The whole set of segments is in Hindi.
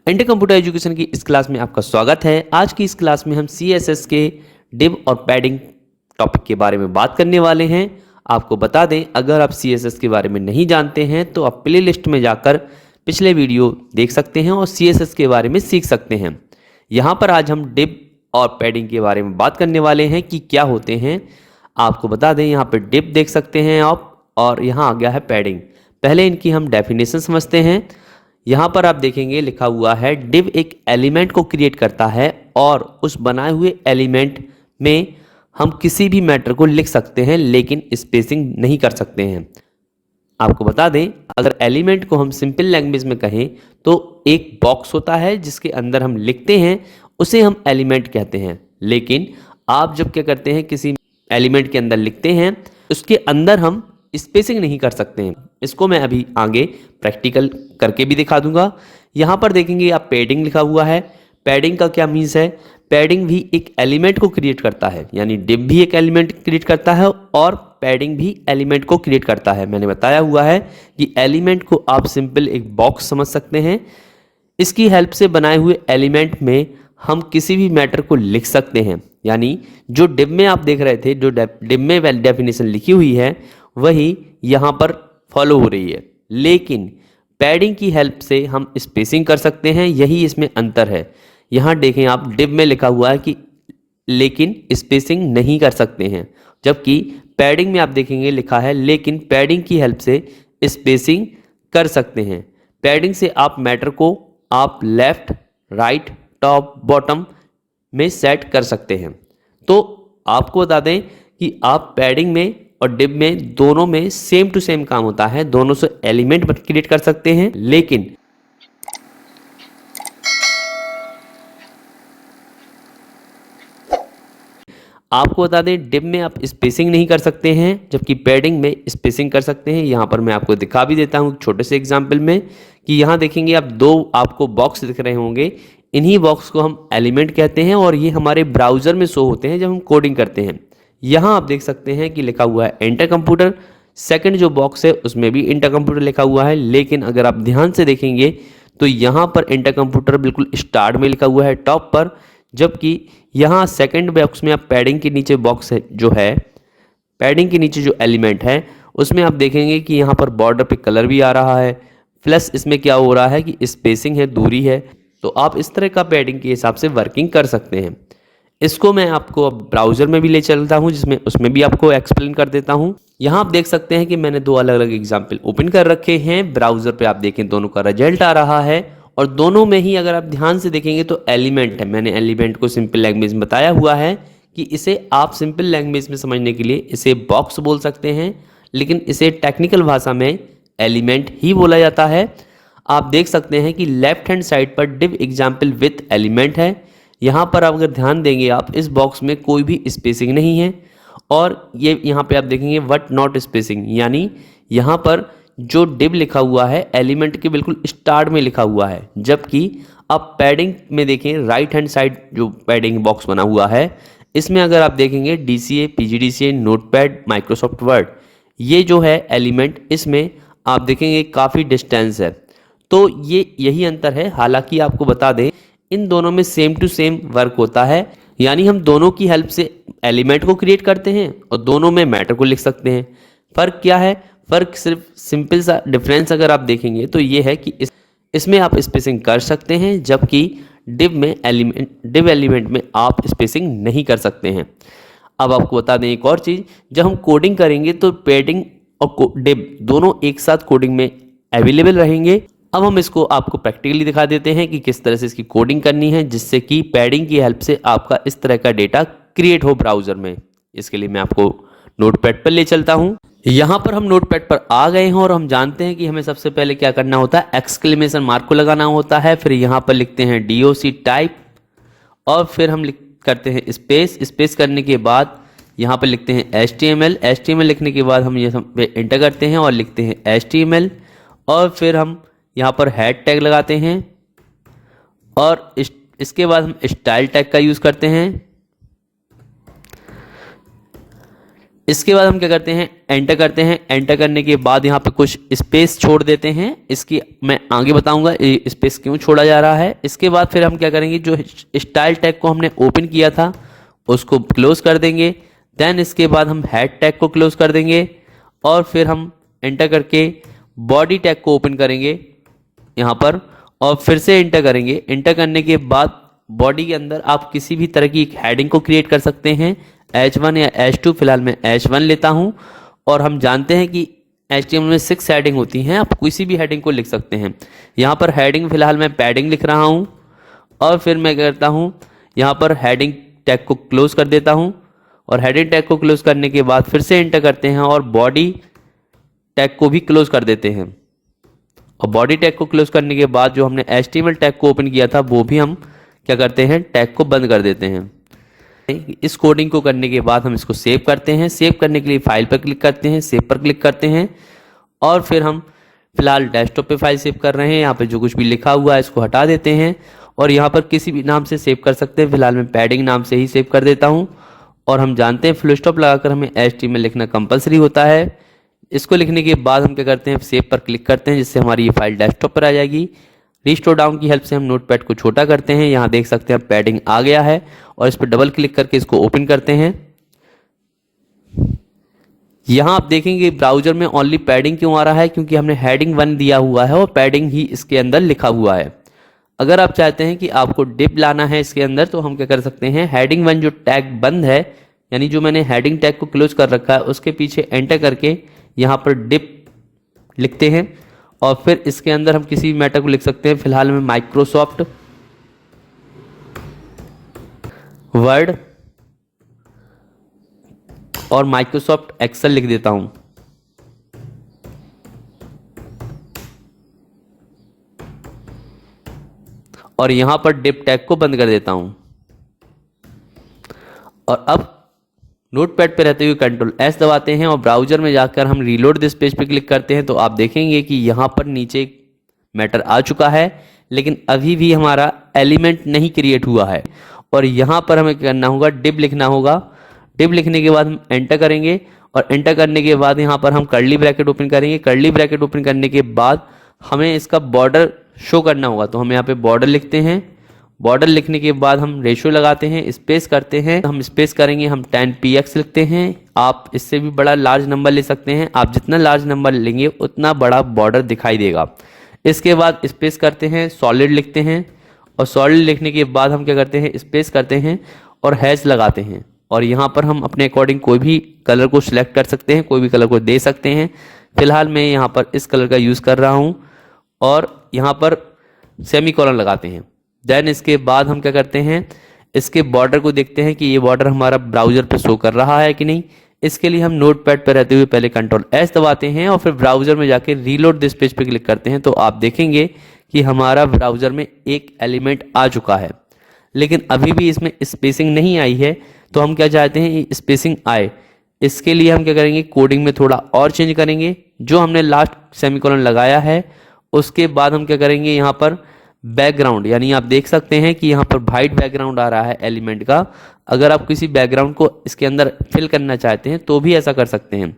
इंटर कंप्यूटर एजुकेशन की इस क्लास में आपका स्वागत है। आज की इस क्लास में हम CSS के डिव और पैडिंग टॉपिक के बारे में बात करने वाले हैं। आपको बता दें, अगर आप CSS के बारे में नहीं जानते हैं तो आप प्ले लिस्ट में जाकर पिछले वीडियो देख सकते हैं और CSS के बारे में सीख सकते हैं। यहाँ पर आज हम डिव और पैडिंग के बारे में बात करने वाले हैं कि क्या होते हैं। आपको बता दें, यहाँ पर डिव देख सकते हैं आप और यहाँ आ गया है पैडिंग। पहले इनकी हम डेफिनेशन समझते हैं। यहाँ पर आप देखेंगे लिखा हुआ है डिव एक एलिमेंट को क्रिएट करता है और उस बनाए हुए एलिमेंट में हम किसी भी मैटर को लिख सकते हैं लेकिन स्पेसिंग नहीं कर सकते हैं। आपको बता दें, अगर एलिमेंट को हम सिंपल लैंग्वेज में कहें तो एक बॉक्स होता है जिसके अंदर हम लिखते हैं, उसे हम एलिमेंट कहते हैं। लेकिन आप जब क्या करते हैं, किसी एलिमेंट के अंदर लिखते हैं, उसके अंदर हम स्पेसिंग नहीं कर सकते हैं। इसको मैं अभी आगे प्रैक्टिकल करके भी दिखा दूंगा। यहाँ पर देखेंगे आप पैडिंग लिखा हुआ है। पैडिंग का क्या मीन्स है? पैडिंग भी एक एलिमेंट को क्रिएट करता है, यानी डिव भी एक एलिमेंट क्रिएट करता है और पैडिंग भी एलिमेंट को क्रिएट करता है। मैंने बताया हुआ है कि एलिमेंट को आप सिंपल एक बॉक्स समझ सकते हैं। इसकी हेल्प से बनाए हुए एलिमेंट में हम किसी भी मैटर को लिख सकते हैं। यानी जो डिव में आप देख रहे थे, जो डिव में डेफिनेशन लिखी हुई है, वही यहाँ पर फॉलो हो रही है। लेकिन पैडिंग की हेल्प से हम स्पेसिंग कर सकते हैं, यही इसमें अंतर है। यहाँ देखें आप, डिव में लिखा हुआ है कि लेकिन स्पेसिंग नहीं कर सकते हैं, जबकि पैडिंग में आप देखेंगे लिखा है लेकिन पैडिंग की हेल्प से स्पेसिंग कर सकते हैं। पैडिंग से आप मैटर को आप लेफ्ट, राइट, टॉप, बॉटम में सेट कर सकते हैं। तो आपको बता दें कि आप पैडिंग में और डिव में दोनों में सेम टू सेम काम होता है। दोनों से एलिमेंट क्रिएट कर सकते हैं, लेकिन आपको बता दें डिव में आप स्पेसिंग नहीं कर सकते हैं, जबकि पैडिंग में स्पेसिंग कर सकते हैं। यहाँ पर मैं आपको दिखा भी देता हूँ छोटे से एग्जाम्पल में कि यहाँ देखेंगे आप, दो आपको बॉक्स दिख रहे होंगे। इन्हीं बॉक्स को हम एलिमेंट कहते हैं और ये हमारे ब्राउजर में शो होते हैं जब हम कोडिंग करते हैं। यहाँ आप देख सकते हैं कि लिखा हुआ है इंटर कंप्यूटर। सेकंड जो बॉक्स है उसमें भी इंटर कंप्यूटर लिखा हुआ है, लेकिन अगर आप ध्यान से देखेंगे तो यहाँ पर इंटर कंप्यूटर बिल्कुल स्टार्ट में लिखा हुआ है टॉप पर, जबकि यहाँ सेकंड बॉक्स में आप पैडिंग के नीचे बॉक्स है जो है, पैडिंग के नीचे जो एलिमेंट है उसमें आप देखेंगे कि यहाँ पर बॉर्डर पे कलर भी आ रहा है, प्लस इसमें क्या हो रहा है कि स्पेसिंग है, दूरी है। तो आप इस तरह का पैडिंग के हिसाब से वर्किंग कर सकते हैं। इसको मैं आपको अब ब्राउज़र में भी ले चलता हूं, जिसमें उसमें भी आपको एक्सप्लेन कर देता हूं। यहां आप देख सकते हैं कि मैंने दो अलग अलग एग्जाम्पल ओपन कर रखे हैं। ब्राउज़र पे आप देखें दोनों का रिजल्ट आ रहा है और दोनों में ही अगर आप ध्यान से देखेंगे तो एलिमेंट है। मैंने एलिमेंट को सिंपल लैंग्वेज में बताया हुआ है कि इसे आप सिंपल लैंग्वेज में समझने के लिए इसे बॉक्स बोल सकते हैं, लेकिन इसे टेक्निकल भाषा में एलिमेंट ही बोला जाता है। आप देख सकते हैं कि लेफ्ट हैंड साइड पर डिव एग्जाम्पल विथ एलिमेंट है। यहाँ पर आप अगर ध्यान देंगे आप, इस बॉक्स में कोई भी स्पेसिंग नहीं है और ये यहाँ पे आप देखेंगे व्हाट नॉट स्पेसिंग, यानी यहाँ पर जो डिव लिखा हुआ है एलिमेंट के बिल्कुल स्टार्ट में लिखा हुआ है। जबकि आप पैडिंग में देखें, राइट हैंड साइड जो पैडिंग बॉक्स बना हुआ है, इसमें अगर आप देखेंगे DCA, PGDCA, notepad, Microsoft word, ये जो है एलिमेंट, इसमें आप देखेंगे काफ़ी डिस्टेंस है। तो ये यही अंतर है। हालांकि आपको बता दें इन दोनों में सेम टू सेम वर्क होता है, यानी हम दोनों की हेल्प से एलिमेंट को क्रिएट करते हैं और दोनों में मैटर को लिख सकते हैं। फ़र्क क्या है? फ़र्क सिर्फ सिंपल सा डिफरेंस अगर आप देखेंगे तो ये है कि इसमें आप स्पेसिंग कर सकते हैं, जबकि डिव एलिमेंट में आप स्पेसिंग नहीं कर सकते हैं। अब आपको बता दें एक और चीज़, जब हम कोडिंग करेंगे तो पैडिंग और डिव दोनों एक साथ कोडिंग में अवेलेबल रहेंगे। अब हम इसको आपको प्रैक्टिकली दिखा देते हैं कि किस तरह से इसकी कोडिंग करनी है, जिससे कि पैडिंग की हेल्प से आपका इस तरह का डेटा क्रिएट हो ब्राउज़र में। इसके लिए मैं आपको नोटपैड पर ले चलता हूं। यहाँ पर हम नोटपैड पर आ गए हैं और हम जानते हैं कि हमें सबसे पहले क्या करना होता है, एक्सक्लेमेशन मार्क को लगाना होता है। फिर यहाँ पर लिखते हैं DOC टाइप और फिर हम करते हैं स्पेस करने के बाद यहाँ पर लिखते हैं HTML लिखने के बाद हम ये एंटर करते हैं और लिखते हैं HTML और फिर हम यहाँ पर हेड टैग लगाते हैं और इसके बाद हम स्टाइल टैग का यूज़ करते हैं। इसके बाद हम क्या करते हैं, एंटर करते हैं। एंटर करने के बाद यहाँ पे कुछ स्पेस छोड़ देते हैं, इसकी मैं आगे बताऊंगा ये स्पेस क्यों छोड़ा जा रहा है। इसके बाद फिर हम क्या करेंगे, जो स्टाइल टैग को हमने ओपन किया था उसको क्लोज कर देंगे। देन इसके बाद हम हेड टैग को क्लोज कर देंगे और फिर हम एंटर करके बॉडी टैग को ओपन करेंगे यहाँ पर और फिर से एंटर करेंगे। एंटर करने के बाद बॉडी के अंदर आप किसी भी तरह की एक हेडिंग को क्रिएट कर सकते हैं, H1 या H2। फिलहाल मैं H1 लेता हूं और हम जानते हैं कि HTML में 6 हेडिंग होती हैं, आप किसी भी हेडिंग को लिख सकते हैं। यहाँ पर हेडिंग फिलहाल मैं पैडिंग लिख रहा हूँ और फिर मैं करता हूँ यहाँ पर हेडिंग टैग को क्लोज कर देता हूँ और हेडिंग टैग को क्लोज करने के बाद फिर से एंटर करते हैं और बॉडी टैग को भी क्लोज कर देते हैं। और बॉडी टैग को क्लोज करने के बाद जो हमने HTML टैग को ओपन किया था वो भी हम क्या करते हैं, टैग को बंद कर देते हैं। इस कोडिंग को करने के बाद हम इसको सेव करते हैं। सेव करने के लिए फाइल पर क्लिक करते हैं, सेव पर क्लिक करते हैं और फिर हम फिलहाल डेस्कटॉप पे फाइल सेव कर रहे हैं। यहाँ पे जो कुछ भी लिखा हुआ है इसको हटा देते हैं और यहाँ पर किसी भी नाम से सेव कर सकते हैं। फिलहाल मैं पैडिंग नाम से ही सेव कर देता हूँ और हम जानते हैं फुल स्टॉप लगाकर हमें HTML लिखना कंपलसरी होता है। इसको लिखने के बाद हम क्या करते हैं, सेव पर क्लिक करते हैं जिससे हमारी ये फाइल डेस्कटॉप पर आ जाएगी। रिस्टोर डाउन की हेल्प से हम नोटपैड को छोटा करते हैं। यहाँ देख सकते हैं पैडिंग आ गया है और इस पर डबल क्लिक करके इसको ओपन करते हैं। यहाँ आप देखेंगे ब्राउजर में ओनली पैडिंग क्यों आ रहा है, क्योंकि हमने हेडिंग 1 दिया हुआ है और पैडिंग ही इसके अंदर लिखा हुआ है। अगर आप चाहते हैं कि आपको डिप लाना है इसके अंदर तो हम क्या कर सकते हैं, हेडिंग 1 जो टैग बंद है यानी जो मैंने हेडिंग टैग को क्लोज कर रखा है उसके पीछे एंटर करके यहाँ पर डिप लिखते हैं और फिर इसके अंदर हम किसी भी मैटर को लिख सकते हैं। फिलहाल मैं माइक्रोसॉफ्ट वर्ड और माइक्रोसॉफ्ट एक्सेल लिख देता हूं और यहां पर डिप टैग को बंद कर देता हूं। और अब नोटपैड पे रहते हुए कंट्रोल S दबाते हैं और ब्राउजर में जाकर हम रीलोड दिस पेज पे क्लिक करते हैं तो आप देखेंगे कि यहाँ पर नीचे मैटर आ चुका है लेकिन अभी भी हमारा एलिमेंट नहीं क्रिएट हुआ है। और यहाँ पर हमें क्या करना होगा, डिव लिखना होगा। डिव लिखने के बाद हम एंटर करेंगे और एंटर करने के बाद यहाँ पर हम कर्ली ब्रैकेट ओपन करेंगे। कर्ली ब्रैकेट ओपन करने के बाद हमें इसका बॉर्डर शो करना होगा तो हम यहाँ पे बॉर्डर लिखते हैं। बॉर्डर लिखने के बाद हम रेशियो लगाते हैं, स्पेस करते हैं। हम स्पेस करेंगे, हम 10px लिखते हैं। आप इससे भी बड़ा लार्ज नंबर ले सकते हैं, आप जितना लार्ज नंबर लेंगे उतना बड़ा बॉर्डर दिखाई देगा। इसके बाद स्पेस करते हैं, सॉलिड लिखते हैं और सॉलिड लिखने के बाद हम क्या करते हैं, स्पेस करते हैं और हैश लगाते हैं। और यहाँ पर हम अपने अकॉर्डिंग कोई भी कलर को सिलेक्ट कर सकते हैं, कोई भी कलर को दे सकते हैं। फिलहाल मैं यहाँ पर इस कलर का यूज़ कर रहा हूँ और यहाँ पर सेमीकोलन लगाते हैं। देन इसके बाद हम क्या करते हैं, इसके बॉर्डर को देखते हैं कि ये बॉर्डर हमारा ब्राउजर पे शो कर रहा है कि नहीं। इसके लिए हम नोटपैड पर रहते हुए पहले कंट्रोल S दबाते हैं और फिर ब्राउजर में जाके रीलोड दिस पेज पे क्लिक करते हैं तो आप देखेंगे कि हमारा ब्राउजर में एक एलिमेंट आ चुका है लेकिन अभी भी इसमें स्पेसिंग नहीं आई है। तो हम क्या चाहते हैं, स्पेसिंग आए। इसके लिए हम क्या करेंगे, कोडिंग में थोड़ा और चेंज करेंगे। जो हमने लास्ट सेमीकोलन लगाया है उसके बाद हम क्या करेंगे, यहाँ पर बैकग्राउंड यानी आप देख सकते हैं कि यहाँ पर वाइट बैकग्राउंड आ रहा है एलिमेंट का। अगर आप किसी बैकग्राउंड को इसके अंदर फिल करना चाहते हैं तो भी ऐसा कर सकते हैं।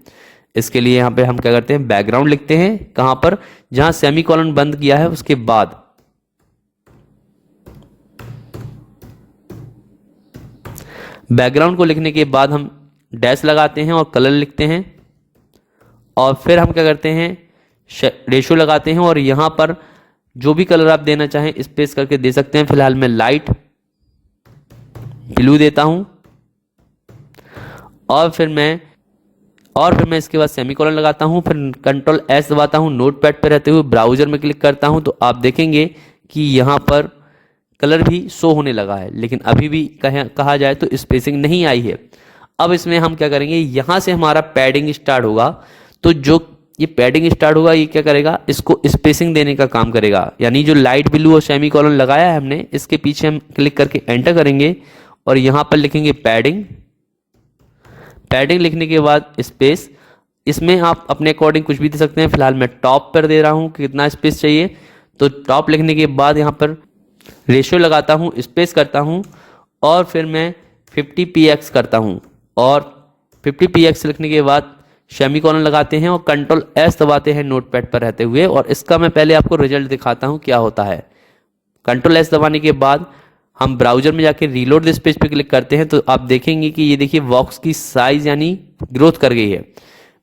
इसके लिए यहाँ पे हम क्या करते हैं, बैकग्राउंड लिखते हैं। कहाँ पर, जहाँ सेमीकोलन बंद किया है उसके बाद। बैकग्राउंड को लिखने के बाद हम डैश लगाते हैं और कलर लिखते हैं और फिर हम क्या करते हैं, रेशियो लगाते हैं और यहाँ पर जो भी कलर आप देना चाहें स्पेस करके दे सकते हैं। फिलहाल मैं लाइट ब्लू देता हूं और फिर मैं इसके बाद सेमीकोलन लगाता हूं, फिर कंट्रोल S दबाता हूं। नोटपैड पे रहते हुए ब्राउजर में क्लिक करता हूं तो आप देखेंगे कि यहाँ पर कलर भी शो होने लगा है लेकिन अभी भी कहा जाए तो स्पेसिंग नहीं आई है। अब इसमें हम क्या करेंगे, यहाँ से हमारा पैडिंग स्टार्ट होगा तो जो ये पैडिंग स्टार्ट होगा ये क्या करेगा, इसको स्पेसिंग देने का काम करेगा। यानी जो लाइट ब्लू और सेमीकोलन लगाया है हमने, इसके पीछे हम क्लिक करके एंटर करेंगे और यहाँ पर लिखेंगे पैडिंग। पैडिंग लिखने के बाद स्पेस। इसमें आप अपने अकॉर्डिंग कुछ भी दे सकते हैं। फिलहाल मैं टॉप पर दे रहा हूँ कि कितना स्पेस चाहिए तो टॉप लिखने के बाद यहाँ पर रेशियो लगाता हूँ, स्पेस करता हूँ और फिर मैं 50px करता हूँ और 50px लिखने के बाद सेमीकोलन लगाते हैं और कंट्रोल एस दबाते हैं नोटपैड पर रहते हुए। और इसका मैं पहले आपको रिजल्ट दिखाता हूं क्या होता है। कंट्रोल एस दबाने के बाद हम ब्राउजर में जाके रीलोड दिस पेज पे क्लिक करते हैं तो आप देखेंगे कि ये देखिए बॉक्स की साइज यानी ग्रोथ कर गई है,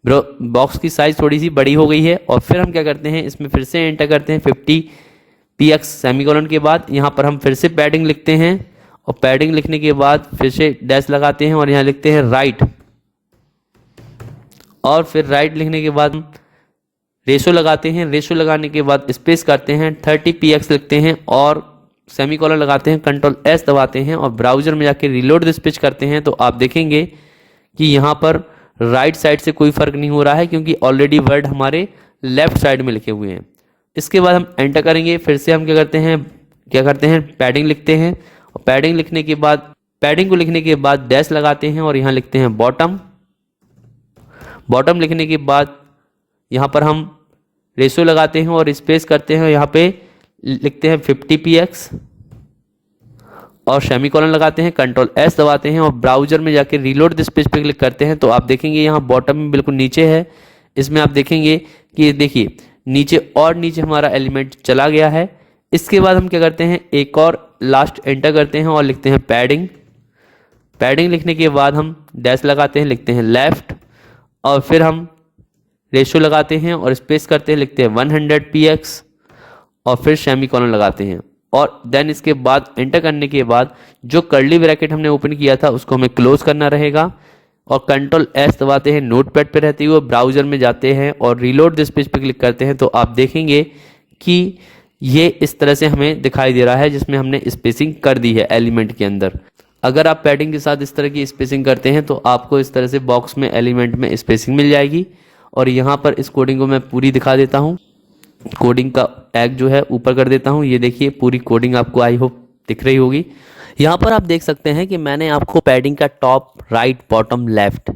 बॉक्स की साइज थोड़ी सी बड़ी हो गई है। और फिर हम क्या करते हैं, इसमें फिर से एंटर करते हैं 50px सेमीकोलन के बाद यहाँ पर हम फिर से पैडिंग लिखते हैं और पैडिंग लिखने के बाद फिर से डैश लगाते हैं और यहाँ लिखते हैं राइट। और फिर राइट लिखने के बाद रेशो लगाते हैं, रेशो लगाने के बाद स्पेस करते हैं, 30px लिखते हैं और सेमीकोलन लगाते हैं, कंट्रोल एस दबाते हैं और ब्राउजर में जाके रीलोड दिस पेज करते हैं तो आप देखेंगे कि यहाँ पर राइट साइड से कोई फर्क नहीं हो रहा है क्योंकि ऑलरेडी वर्ड हमारे लेफ्ट साइड में लिखे हुए हैं। इसके बाद हम एंटर करेंगे, फिर से हम क्या करते हैं पैडिंग लिखते हैं और पैडिंग लिखने के बाद पैडिंग को लिखने के बाद डैश लगाते हैं और यहाँ लिखते हैं बॉटम। बॉटम लिखने के बाद यहाँ पर हम रेशो लगाते हैं और स्पेस करते हैं, यहाँ पे लिखते हैं 50px और सेमीकोलन लगाते हैं, कंट्रोल एस दबाते हैं और ब्राउजर में जाके रीलोड दिस पेज पे क्लिक करते हैं तो आप देखेंगे यहाँ बॉटम में बिल्कुल नीचे है। इसमें आप देखेंगे कि देखिए नीचे और नीचे हमारा एलिमेंट चला गया है। इसके बाद हम क्या करते हैं, एक और लास्ट एंटर करते हैं और लिखते हैं पैडिंग। पैडिंग लिखने के बाद हम डैश लगाते हैं, लिखते हैं लेफ्ट और फिर हम रेशो लगाते हैं और स्पेस करते हैं, लिखते हैं 100px और फिर सेमीकोलन लगाते हैं और देन इसके बाद एंटर करने के बाद जो कर्ली ब्रैकेट हमने ओपन किया था उसको हमें क्लोज करना रहेगा और कंट्रोल एस दबाते हैं नोटपैड पे रहते हुए ब्राउजर में जाते हैं और रीलोड दिस पेज पे क्लिक करते हैं तो आप देखेंगे कि ये इस तरह से हमें दिखाई दे रहा है जिसमें हमने स्पेसिंग कर दी है एलिमेंट के अंदर। अगर आप पैडिंग के साथ इस तरह की स्पेसिंग करते हैं तो आपको इस तरह से बॉक्स में एलिमेंट में स्पेसिंग मिल जाएगी। और यहाँ पर इस कोडिंग को मैं पूरी दिखा देता हूँ, कोडिंग का टैग जो है ऊपर कर देता हूँ। ये देखिए पूरी कोडिंग आपको आई होप दिख रही होगी। यहाँ पर आप देख सकते हैं कि मैंने आपको पैडिंग का टॉप राइट बॉटम लेफ्ट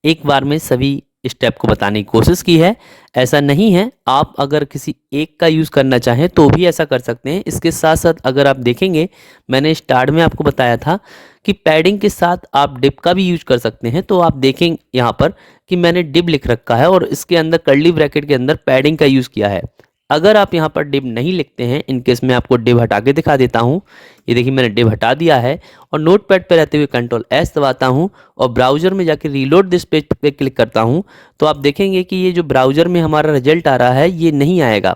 एक बार में सभी स्टेप को बताने की कोशिश की है। ऐसा नहीं है, आप अगर किसी एक का यूज़ करना चाहें तो भी ऐसा कर सकते हैं। इसके साथ साथ अगर आप देखेंगे मैंने स्टार्ट में आपको बताया था कि पैडिंग के साथ आप डिप का भी यूज कर सकते हैं। तो आप देखें यहाँ पर कि मैंने डिप लिख रखा है और इसके अंदर कर्ली ब्रैकेट के अंदर पैडिंग का यूज़ किया है। अगर आप यहाँ पर डिप नहीं लिखते हैं, इनकेस मैं आपको डिप हटा के दिखा देता हूँ। ये देखिए मैंने डिप हटा दिया है और नोटपैड पे रहते हुए कंट्रोल एस दबाता हूँ और ब्राउजर में जाके रीलोड दिस पेज पे क्लिक करता हूँ तो आप देखेंगे कि ये जो ब्राउजर में हमारा रिजल्ट आ रहा है ये नहीं आएगा।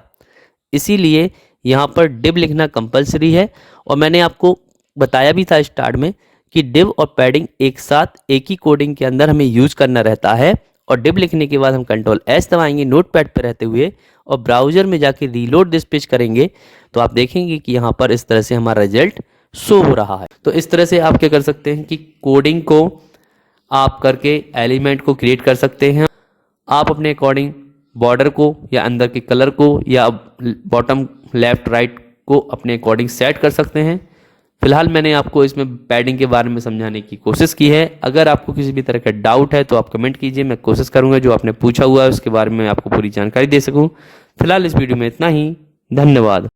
इसीलिए यहाँ पर डिप लिखना कंपलसरी है। और मैंने आपको बताया भी था स्टार्ट में कि डिप और पैडिंग एक साथ एक ही कोडिंग के अंदर हमें यूज करना रहता है। और डिप लिखने के बाद हम कंट्रोल एस दबाएंगे नोटपैड पर रहते हुए और ब्राउजर में जाके रीलोड दिस पेज करेंगे तो आप देखेंगे कि यहाँ पर इस तरह से हमारा रिजल्ट शो हो रहा है। तो इस तरह से आप क्या कर सकते हैं कि कोडिंग को आप करके एलिमेंट को क्रिएट कर सकते हैं। आप अपने अकॉर्डिंग बॉर्डर को या अंदर के कलर को या बॉटम लेफ्ट राइट को अपने अकॉर्डिंग सेट कर सकते हैं। फिलहाल मैंने आपको इसमें पैडिंग के बारे में समझाने की कोशिश की है। अगर आपको किसी भी तरह का डाउट है तो आप कमेंट कीजिए, मैं कोशिश करूंगा जो आपने पूछा हुआ है उसके बारे में आपको पूरी जानकारी दे सकूं। फिलहाल इस वीडियो में इतना ही, धन्यवाद।